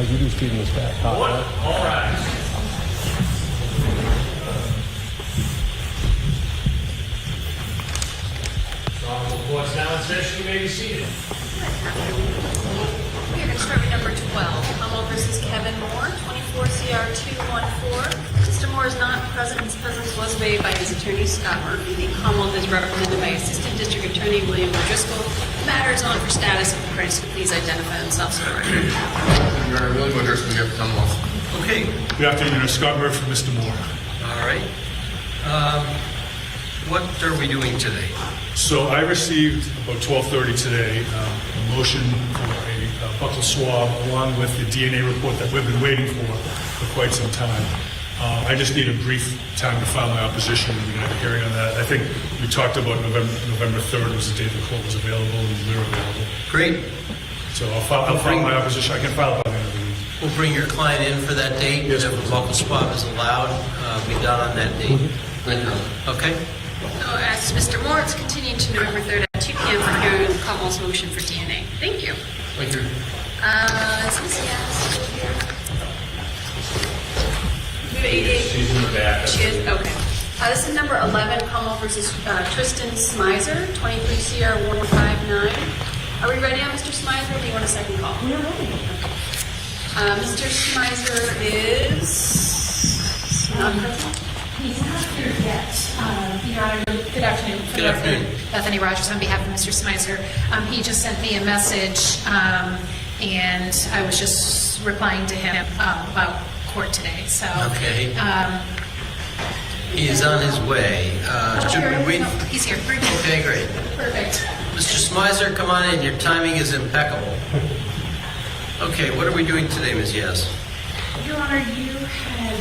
you just keep this back hot. All right. Court's now in session. You may be seated. We're going to start with number 12, Hummel versus Kevin Moore, 24 CR 214. Mr. Moore is not present. His presence was waived by his attorney, Scott Murphy. The Hummel is represented by Assistant District Attorney William O'Driscoll. The matter is on for status. If the parties could please identify themselves for the record. Your Honor, William O'Driscoll, we have to come off. Okay, Good afternoon, Scott Murphy for Mr. Moore. all right. What are we doing today? So I received about 12:30 today a motion for a buccal swab along with the DNA report that we've been waiting for quite some time. I just need a brief time to file my opposition and we can have a hearing on that. I think we talked about November 3rd was the date the court was available and we're available. Great. So I'll file my opposition. I can file it by the end of the week. We'll bring your client in for that date. Yes, If a please. buccal swab is allowed, be done on that date. Thank you. Okay? So as Mr. Moore, it's continued to November 3rd at 2 p.m. for hearing of Hummels' motion for DNA. Thank you. Thank you. Is Ms. Yass still here? We have 88. She's in the back. She is? Okay. This is number 11, Hummel versus Tristan Smiser, 23 CR 159. Are we ready on Mr. Smiser, or do you want a second call? We're ready. Mr. Smiser is not present. He's not here yet. Your Honor, good afternoon. Good afternoon. Bethany Rogers on behalf of Mr. Smiser. He just sent me a message, and I was just replying to him about court today. So. Okay. He is on his way. Should we wait? He's here. Okay, great. Perfect. Mr. Smiser, come on in. Your timing is impeccable. Okay, what are we doing today, Ms. Yes? Your Honor, you had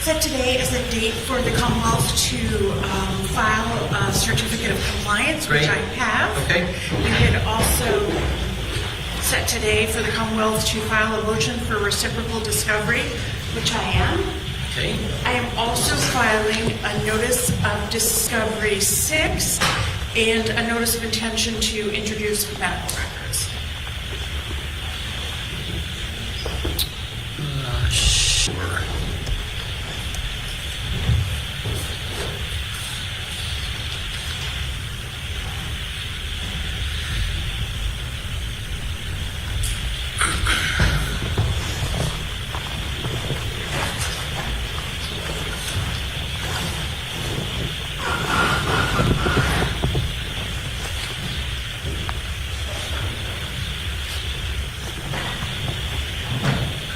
set today as a date for the Commonwealth to file a certificate of compliance, Great. which I have. Okay. You had also set today for the Commonwealth to file a motion for reciprocal discovery, which I am. Okay. I am also filing a notice of discovery 6 and a notice of intention to introduce medical records. Sure.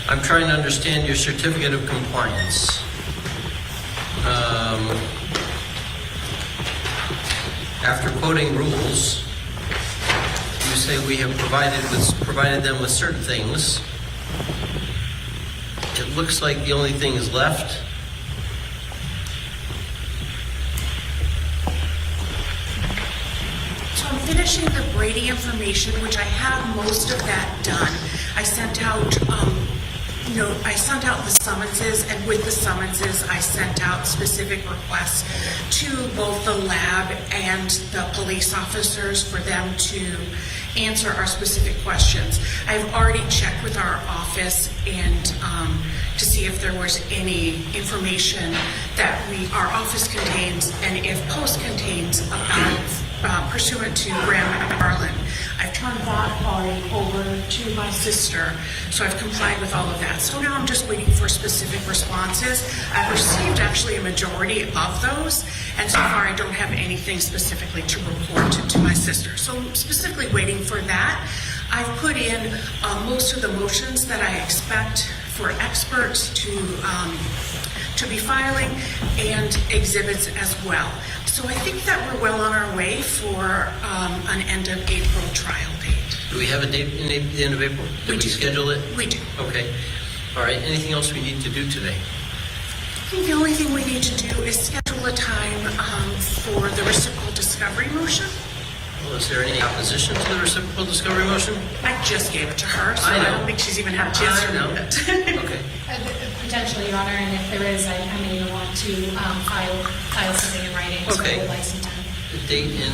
I'm trying to understand your certificate of compliance. After quoting rules, you say we have provided them with certain things. It looks like the only thing is left. So I'm finishing the Brady information, which I have most of that done. I sent out, I sent out the summonses, and with the summonses, I sent out specific requests to both the lab and the police officers for them to answer our specific questions. I've already checked with our office and to see if there was any information that our office contains, and if post contains about pursuant to Graham and Garland. I've turned that volume over to my sister, so I've complied with all of that. So now I'm just waiting for specific responses. I've received actually a majority of those, and so far I don't have anything specifically to report to my sister. So I'm specifically waiting for that. I've put in most of the motions that I expect for experts to be filing, and exhibits as well. So I think that we're well on our way for an end of April trial date. Do we have a date in the end of April? Did we schedule it? We do. Okay. All right. Anything else we need to do today? I think the only thing we need to do is schedule a time for the reciprocal discovery motion. Well, is there any opposition to the reciprocal discovery motion? I just gave it to her, so I know. I don't think she's even had a chance to read it. Okay. Potentially, Your Honor, and if there is, I may want to file something in writing, so Okay. I would like some time. The date in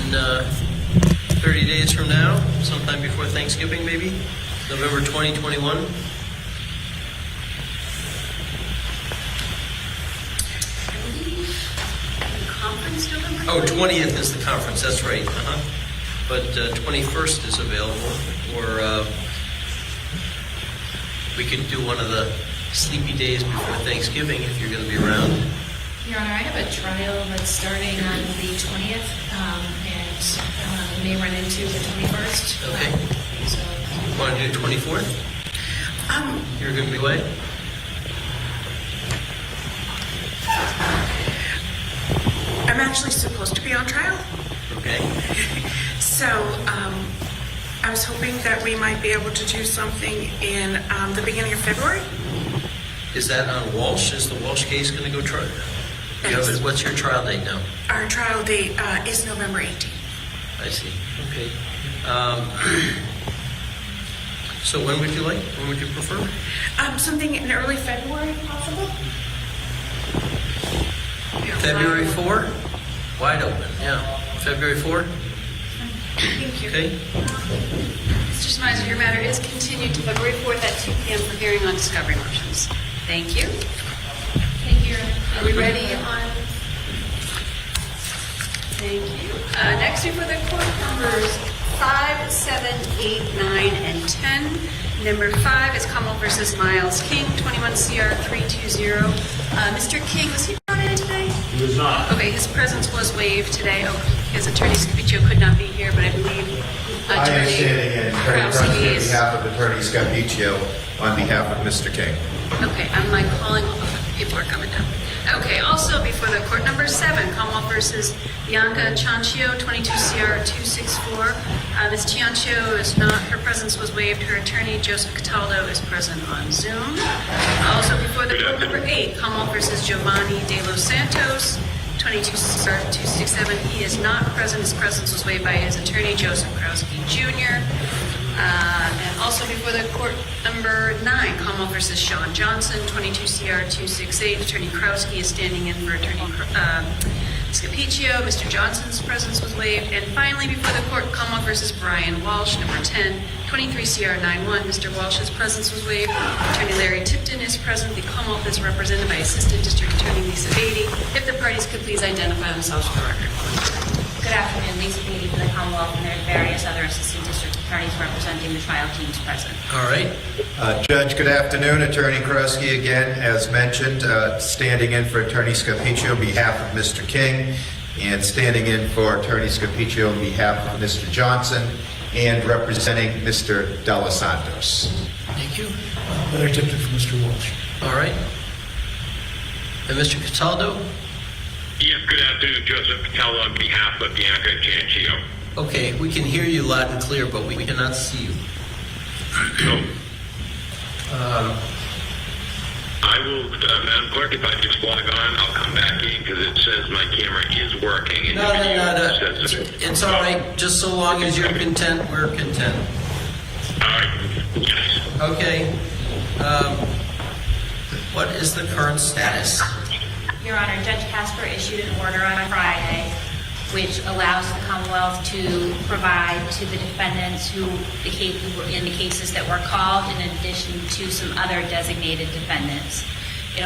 30 days from now, sometime before Thanksgiving, maybe? November 2021? Conference November? Oh, 20th is the conference, that's right. But 21st is available, or we could do one of the sleepy days before Thanksgiving if you're going to be around. Your Honor, I have a trial that's starting on the 20th, and may run into the 21st. Okay. So, Want to do 24th? You're going to be away? I'm actually supposed to be on trial, Okay. so I was hoping that we might be able to do something in the beginning of February. Is that on Walsh? Is the Walsh case going to go trial? Yes. What's your trial date now? Our trial date is November 18th. I see. Okay. So when would you like? When would you prefer? Something in early February, if possible? February 4? Wide open, yeah. February 4? Thank you. Okay. Mr. Smiser, your matter is continued to February 4th at 2 p.m. for hearing on discovery motions. Thank you. thank you. Are we ready on? Thank you. Next, before the court numbers 5, 7, 8, 9, and 10. Number 5 is Commonwealth versus Miles King, 21 CR 320. Mr. King, was he brought in today? He was not. Okay, his presence was waived today. Oh, his attorney Scapiccio could not be here, but I believe I am standing in Attorney Proctor on is. behalf of Attorney Scapiccio on behalf of Mr. King. Okay, I'm like calling, people are coming down. Okay, also before the court number 7, Commonwealth versus Bianca Ciancio, 22 CR 264. Ms. Ciancio is not, her presence was waived. Her attorney, Joseph Cataldo, is present on Zoom. Also before the court number 8, Commonwealth versus Giovanni De Los Santos, 22 CR 267. He is not present. His presence was waived by his attorney, Joseph Krowski Jr. And also before the court number 9, Commonwealth versus Sean Johnson, 22 CR 268. Attorney Krowski is standing in for Attorney Scapiccio. Mr. Johnson's presence was waived. And finally, before the court, Commonwealth versus Brian Walsh, number 10, 23 CR 91. Mr. Walsh's presence was waived. Attorney Larry Tipton is present. The Commonwealth is represented by Assistant District Attorney Lisa Beatty. If the parties could please identify themselves for the record. Good afternoon, Lisa Beatty for the Commonwealth, and there are various other assistant district attorneys representing the trial teams present. All right. Judge, good afternoon. Attorney Krowski again, as mentioned, standing in for Attorney Scapiccio on behalf of Mr. King, and standing in for Attorney Scapiccio on behalf of Mr. Johnson, and representing Mr. De Los Santos. Thank you. Larry Tipton for Mr. Walsh. All right. And Mr. Cataldo? Yes, good afternoon, Joseph Patello on behalf of Bianca Ciancio. Okay, we can hear you loud and clear, but we cannot see you. I will, Madam Clerk, if I just log on, I'll come back in because it says my camera is working. And No. says It's all right. Just so long as you're content, we're content. All right, yes. Okay. What is the current status? Your Honor, Judge Casper issued an order on Friday which allows the Commonwealth to provide to the defendants who were in the cases that were called in addition to some other designated defendants. The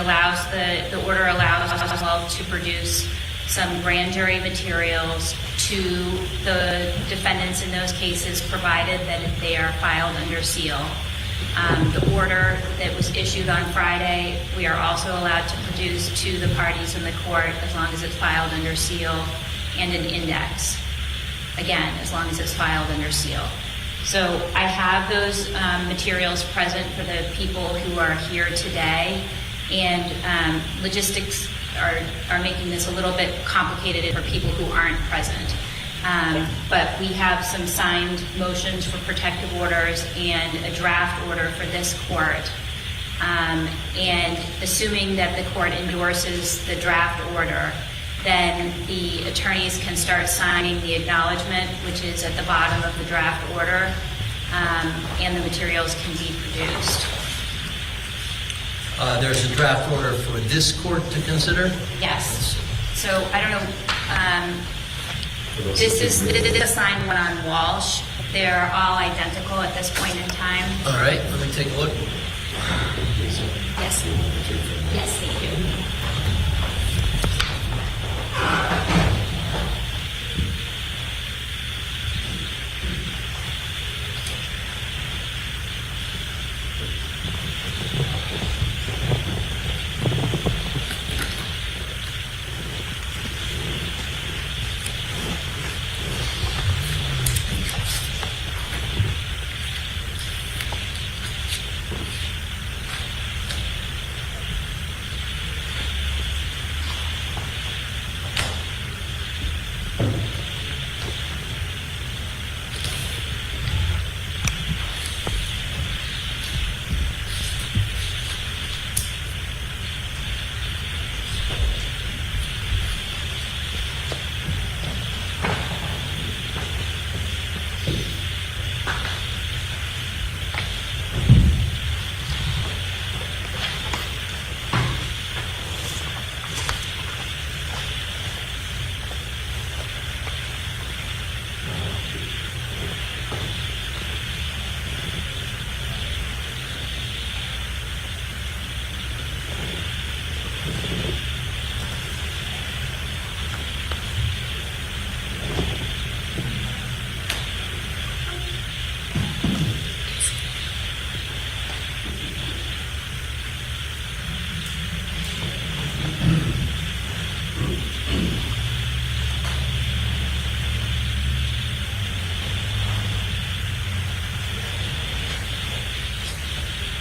order allows the Commonwealth to produce some grand jury materials to the defendants in those cases, provided that they are filed under seal. The order that was issued on Friday, we are also allowed to produce to the parties in the court as long as it's filed under seal, and an index, again, as long as it's filed under seal. So I have those materials present for the people who are here today, and logistics are making this a little bit complicated for people who aren't present. But we have some signed motions for protective orders and a draft order for this court. And assuming that the court endorses the draft order, then the attorneys can start signing the acknowledgement, which is at the bottom of the draft order, and the materials can be produced. There's a draft order for this court to consider? Yes. So I don't know, This is the signed one on Walsh. They're all identical at this point in time. All right, let me take a look. Yes. Yes, thank you.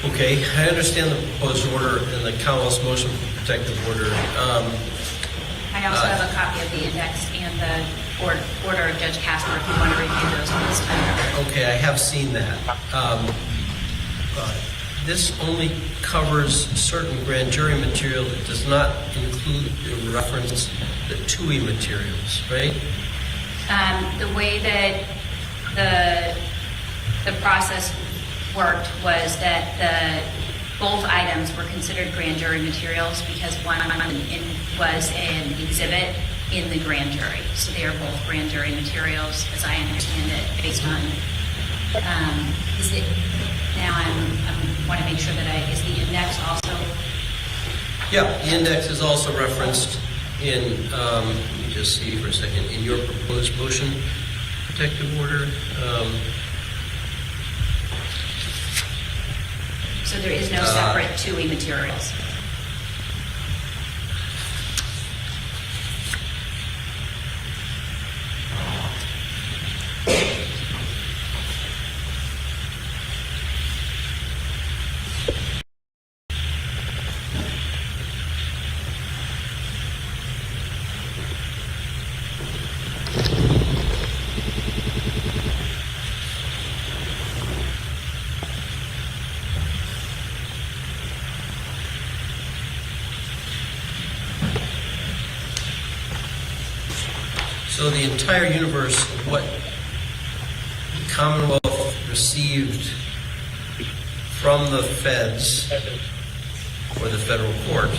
Okay, I understand the proposed order and the Commonwealth's motion for protective order. I also have a copy of the index and the order of Judge Casper if you want to review those at this time. Okay, I have seen that. This only covers certain grand jury material. It does not include the reference the TUI materials, right? The way that the process worked was that both items were considered grand jury materials because one was an exhibit in the grand jury. So they are both grand jury materials, as I understand it, based on. Is it now? I want to make sure that is the index also. Yeah, the index is also referenced in. Let me just see for a second in your proposed motion protective order. So there is no separate TUI materials. So the entire universe of what the Commonwealth received from the feds or the federal court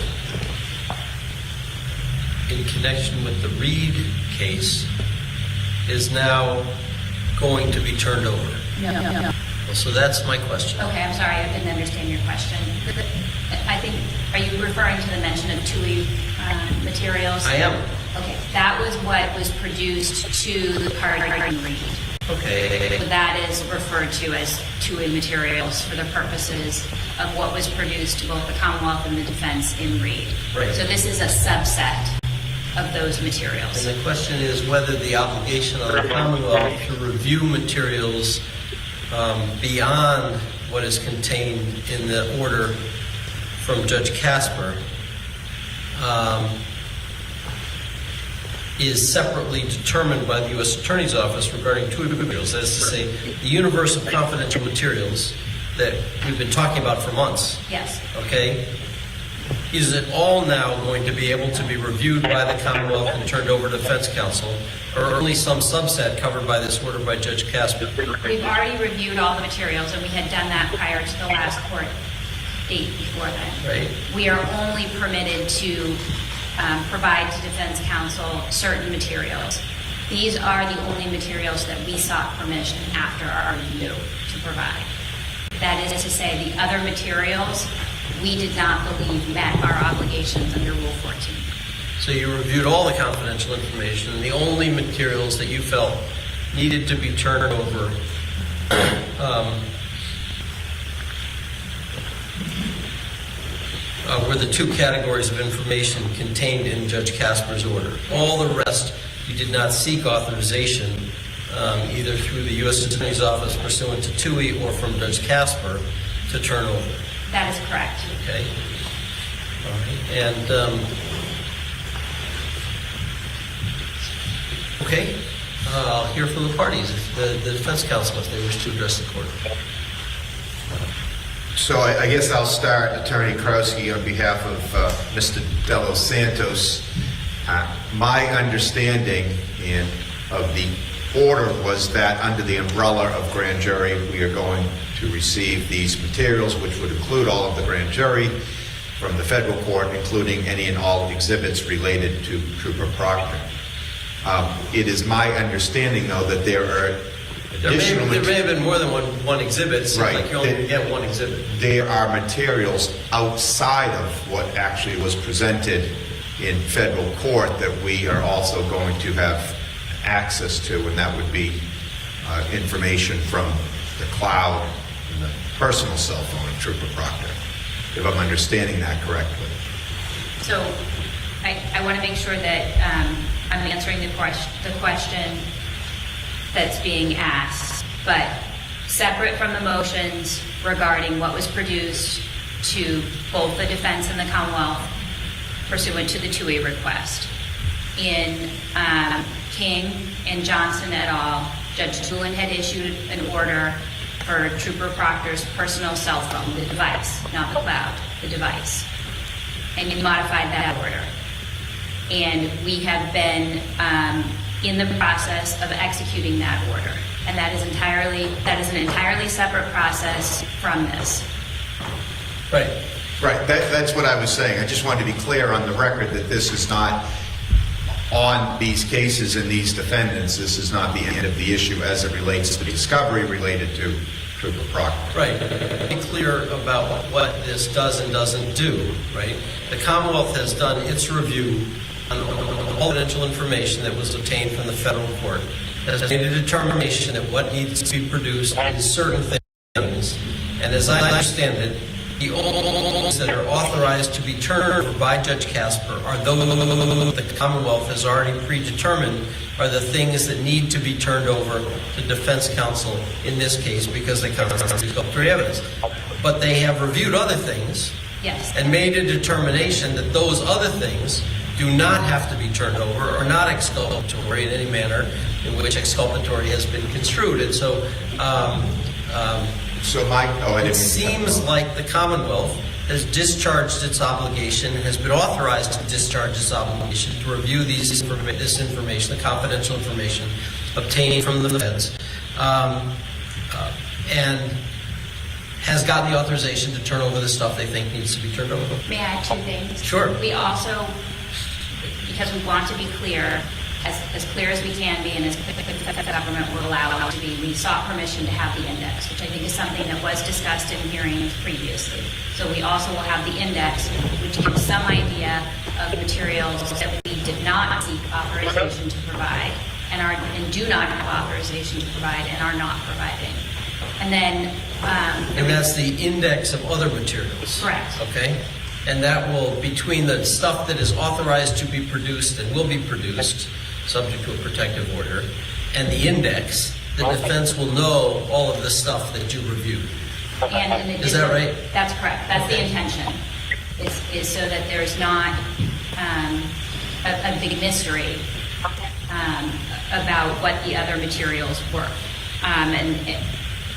in connection with the Reed case is now going to be turned over. No. So that's my question. Okay, I'm sorry, I didn't understand your question. I think, are you referring to the mention of TUI materials? I am. Okay, that was what was produced to the party in Reed. Okay. So that is referred to as TUI materials for the purposes of what was produced to both the Commonwealth and the defense in Reed. Right. So this is a subset of those materials. And the question is whether the obligation on the Commonwealth to review materials beyond what is contained in the order from Judge Casper is separately determined by the U.S. Attorney's Office regarding TUI materials. That is to say, the universe of confidential materials that we've been talking about for months. Yes. Okay? Is it all now going to be able to be reviewed by the Commonwealth and turned over to Defense Counsel, or only some subset covered by this order by Judge Casper? We've already reviewed all the materials, and we had done that prior to the last court date before then. Right. We are only permitted to provide to Defense Counsel certain materials. These are the only materials that we sought permission after our review to provide. That is to say, the other materials, we did not believe met our obligations under Rule 14. So you reviewed all the confidential information, and the only materials that you felt needed to be turned over were the two categories of information contained in Judge Casper's order. All the rest, you did not seek authorization either through the U.S. Attorney's Office pursuant to TUI or from Judge Casper to turn over. That is correct. Okay. All right. And okay, I'll hear from the parties, the defense counsel, if they wish to address the court. So I guess I'll start, Attorney Krowski, on behalf of Mr. De Los Santos. My understanding of the order was that under the umbrella of grand jury, we are going to receive these materials, which would include all of the grand jury from the federal court, including any and all exhibits related to Trooper Proctor. It is my understanding, though, that there are additional... There may have been more than one exhibit. It seems Right. like you only get one exhibit. There are materials outside of what actually was presented in federal court that we are also going to have access to, and that would be information from the cloud and the personal cell phone of Trooper Proctor, if I'm understanding that correctly. So I want to make sure that I'm answering the question that's being asked, but separate from the motions regarding what was produced to both the defense and the Commonwealth pursuant to the TUI request. In King and Johnson et al., Judge Doolin had issued an order for Trooper Proctor's personal cell phone, the device, not the cloud, the device. And you modified that order. And we have been in the process of executing that order. And that is an entirely separate process from this. Right. Right, that's what I was saying. I just wanted to be clear on the record that this is not on these cases and these defendants. This is not the end of the issue as it relates to the discovery related to Trooper Proctor. Right. Be clear about what this does and doesn't do, right? The Commonwealth has done its review on all confidential information that was obtained from the federal court, has made a determination that what needs to be produced is certain things. And as I understand it, the only things that are authorized to be turned over by Judge Casper are those the Commonwealth has already predetermined are the things that need to be turned over to defense counsel in this case because they come from exculpatory evidence. But they have reviewed other things Yes. and made a determination that those other things do not have to be turned over or not exculpatory in any manner in which exculpatory has been construed. And so it seems like the Commonwealth has discharged its obligation and has been authorized to discharge its obligation to review this information, the confidential information obtained from the feds, and has gotten the authorization to turn over the stuff they think needs to be turned over. May I add two things? Sure. We also, because we want to be clear, as clear as we can be and as quick as the government will allow us to be, we sought permission to have the index, which I think is something that was discussed in hearings previously. So we also will have the index, which gives some idea of materials that we did not seek authorization to provide and do not have authorization to provide and are not providing. And then... and that's the index of other materials. Correct. Okay? And that will, between the stuff that is authorized to be produced and will be produced, subject to a protective order, and the index, the defense will know all of the stuff that you reviewed. And in addition, is that right? That's correct. That's okay. The intention, is so that there's not a big mystery about what the other materials were. And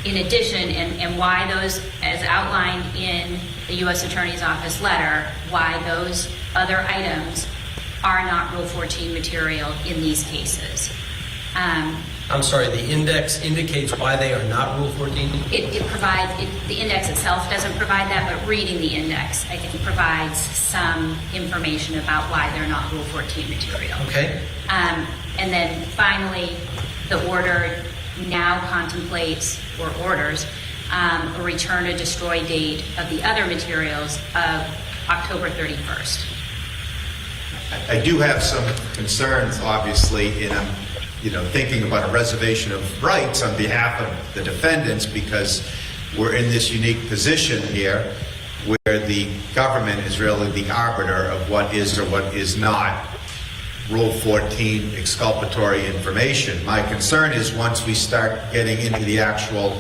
in addition, and why those, as outlined in the U.S. Attorney's Office letter, why those other items are not Rule 14 material in these cases. I'm sorry, the index indicates why they are not Rule 14? It provides, the index itself doesn't provide that, but reading the index, I think, provides some information about why they're not Rule 14 material. Okay. And then finally, the order now contemplates, or orders, a return or destroy date of the other materials of October 31st. I do have some concerns, obviously, in thinking about a reservation of rights on behalf of the defendants, because we're in this unique position here where the government is really the arbiter of what is or what is not Rule 14 exculpatory information. My concern is once we start getting into the actual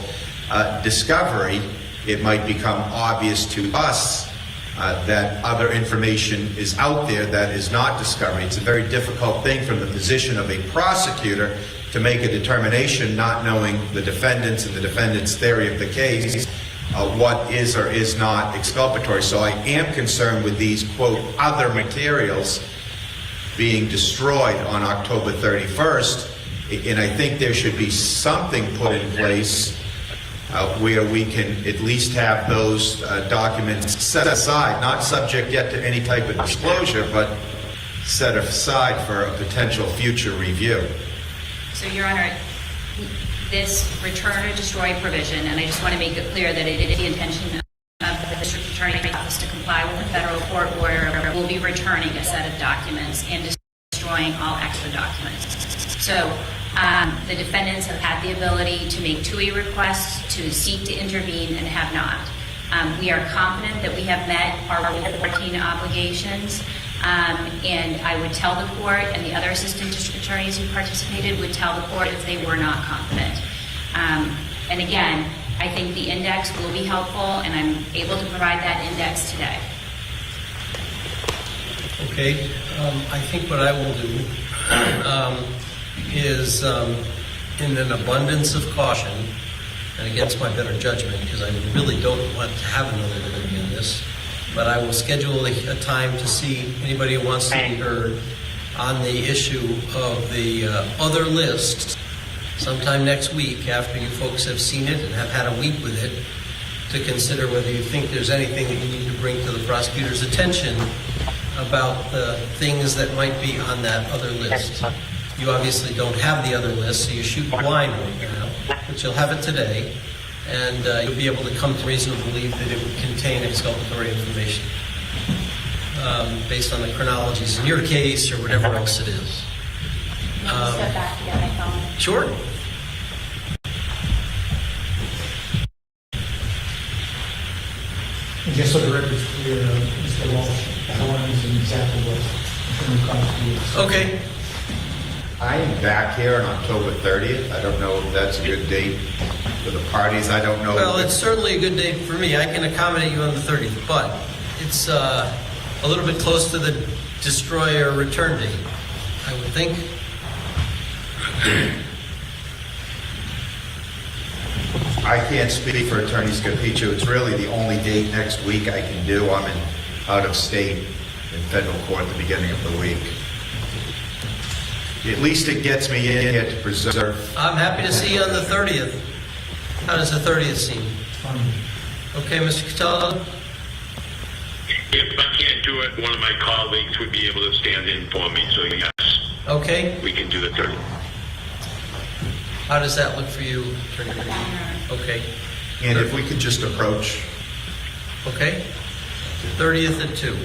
discovery, it might become obvious to us that other information is out there that is not discovery. It's a very difficult thing from the position of a prosecutor to make a determination, not knowing the defendants and the defendant's theory of the case, what is or is not exculpatory. So I am concerned with these, quote, other materials being destroyed on October 31st, and I think there should be something put in place where we can at least have those documents set aside, not subject yet to any type of disclosure, but set aside for a potential future review. So, Your Honor, this return or destroy provision, and I just want to make it clear that it is the intention of the District Attorney's Office to comply with the federal court order, will be returning a set of documents and destroying all extra documents. So, the defendants have had the ability to make TUI requests, to seek to intervene, and have not. We are confident that we have met our Rule 14 obligations, and I would tell the court, and the other assistant district attorneys who participated would tell the court if they were not confident. And again, I think the index will be helpful, and I'm able to provide that index today. Okay. I think what I will do is, in an abundance of caution, and against my better judgment, because I really don't want to have another interview in this, but I will schedule a time to see anybody who wants to be heard on the issue of the other list sometime next week after you folks have seen it and have had a week with it, to consider whether you think there's anything that you need to bring to the prosecutor's attention about the things that might be on that other list. You obviously don't have the other list, so you shoot blind right now, but you'll have it today, and you'll be able to come to reasonable belief that it would contain exculpatory information based on the chronologies in your case or whatever else it is. Step back to get my phone. Sure. And just so the record's clear, Mr. Walsh, Helen is an example of the prosecutor. Okay. I am back here on October 30th. I don't know if that's a good date for the parties. I don't know. Well, it's certainly a good date for me. I can accommodate you on the 30th, but it's a little bit close to the destroy or return date, I would think. I can't speak for Attorney Scapicio. It's really the only date next week I can do. I'm out of state in federal court at the beginning of the week. At least it gets me in here to preserve. I'm happy to see you on the 30th. How does the 30th seem? Okay, Mr. Cataldo? If I can't do it, one of my colleagues would be able to stand in for me, so yes, Okay. we can do the 30th. How does that look for you, Attorney Green? Okay. And if we could just approach. Okay. 30th at 2.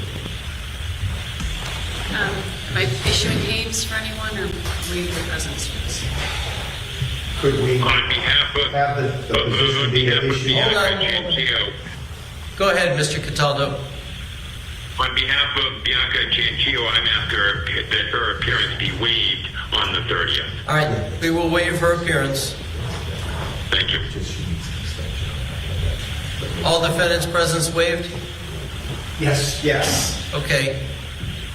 Am I issuing names for anyone, or leave the presence for this? Could we On behalf of, have the position on be behalf of issued? Bianca Ciancio, Go ahead, Mr. Cataldo. on behalf of Bianca Ciancio, I'm after that her appearance be waived on the 30th. All right. We will waive her appearance. Thank you. All defendants' presence waived? Yes. Yes. Okay.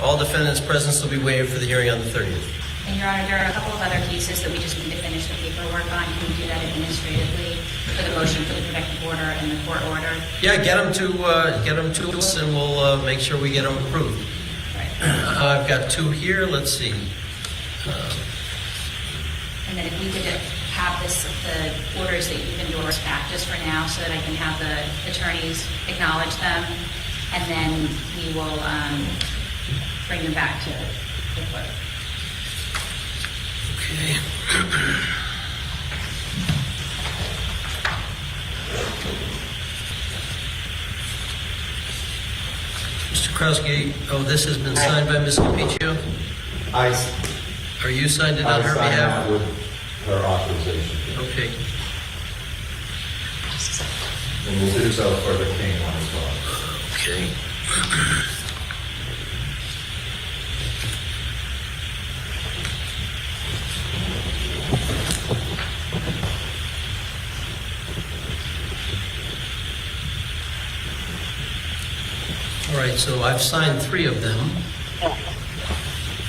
All defendants' presence will be waived for the hearing on the 30th. And Your Honor, there are a couple of other cases that we just need to finish the paperwork on. Can we do that administratively for the motion for the protective order and the court order? Yeah, get them to us, and we'll make sure we get them approved. Right. I've got 2 here. Let's see. And then if you could have the orders that you've endorsed back just for now, so that I can have the attorneys acknowledge them, and then we will bring them back to the clerk. Okay. Mr. Krosky, this has been signed by Ms. Capiccio? Are you signed it on her behalf? with her authorization. Okay. And we'll do so for the King one as well. Okay. All right, so I've signed 3 of them.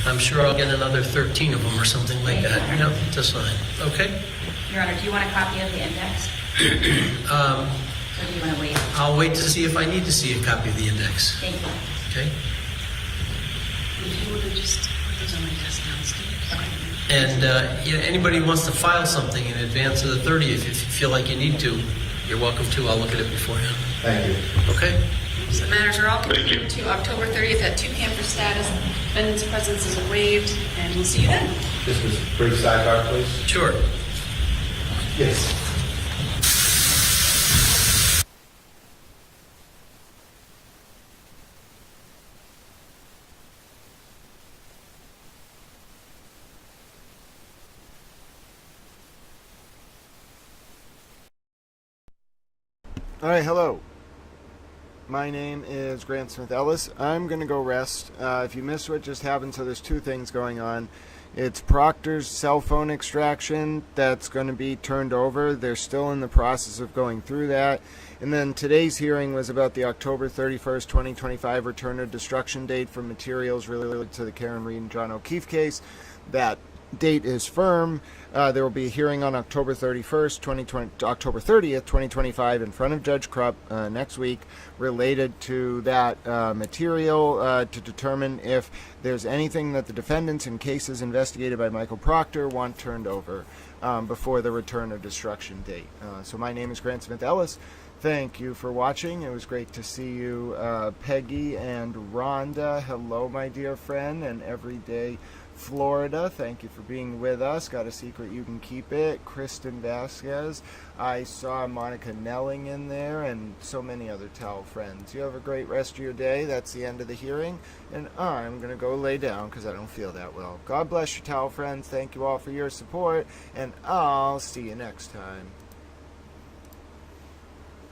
I'm sure I'll get another 13 of them or something like that, to sign. Okay? Your Honor, do you want a copy of the index? Or do you want to wait? I'll wait to see if I need to see a copy of the index. Thank you. Okay? If you would have just put those on my desk downstairs. And anybody who wants to file something in advance of the 30th, if you feel like you need to, you're welcome to. I'll look at it beforehand. Thank you. Okay? So the matters are all continued to October 30th at 2 p.m. for status. Defendant's presence is waived, and we'll see you then. Just a brief sidebar, please. Sure. Yes. All right, hello. My name is Grant Smith Ellis. I'm going to go rest. If you missed what just happened, so there's 2 things going on. It's Proctor's cell phone extraction that's going to be turned over. They're still in the process of going through that. And then today's hearing was about the October 31st, 2025 return of destruction date for materials related to the Karen Reed and John O'Keefe case. That date is firm. There will be a hearing on October 30th, 2025 in front of Judge Krupp next week related to that material to determine if there's anything that the defendants in cases investigated by Michael Proctor want turned over before the return of destruction date. So my name is Grant Smith Ellis. Thank you for watching. It was great to see you, Peggy and Rhonda. Hello, my dear friend, and everyday Florida. Thank you for being with us. Got a secret, you can keep it. Kristen Vasquez. I saw Monica Nelling in there and so many other towel friends. You have a great rest of your day. That's the end of the hearing. And I'm going to go lay down because I don't feel that well. God bless you, towel friends. Thank you all for your support. And I'll see you next time.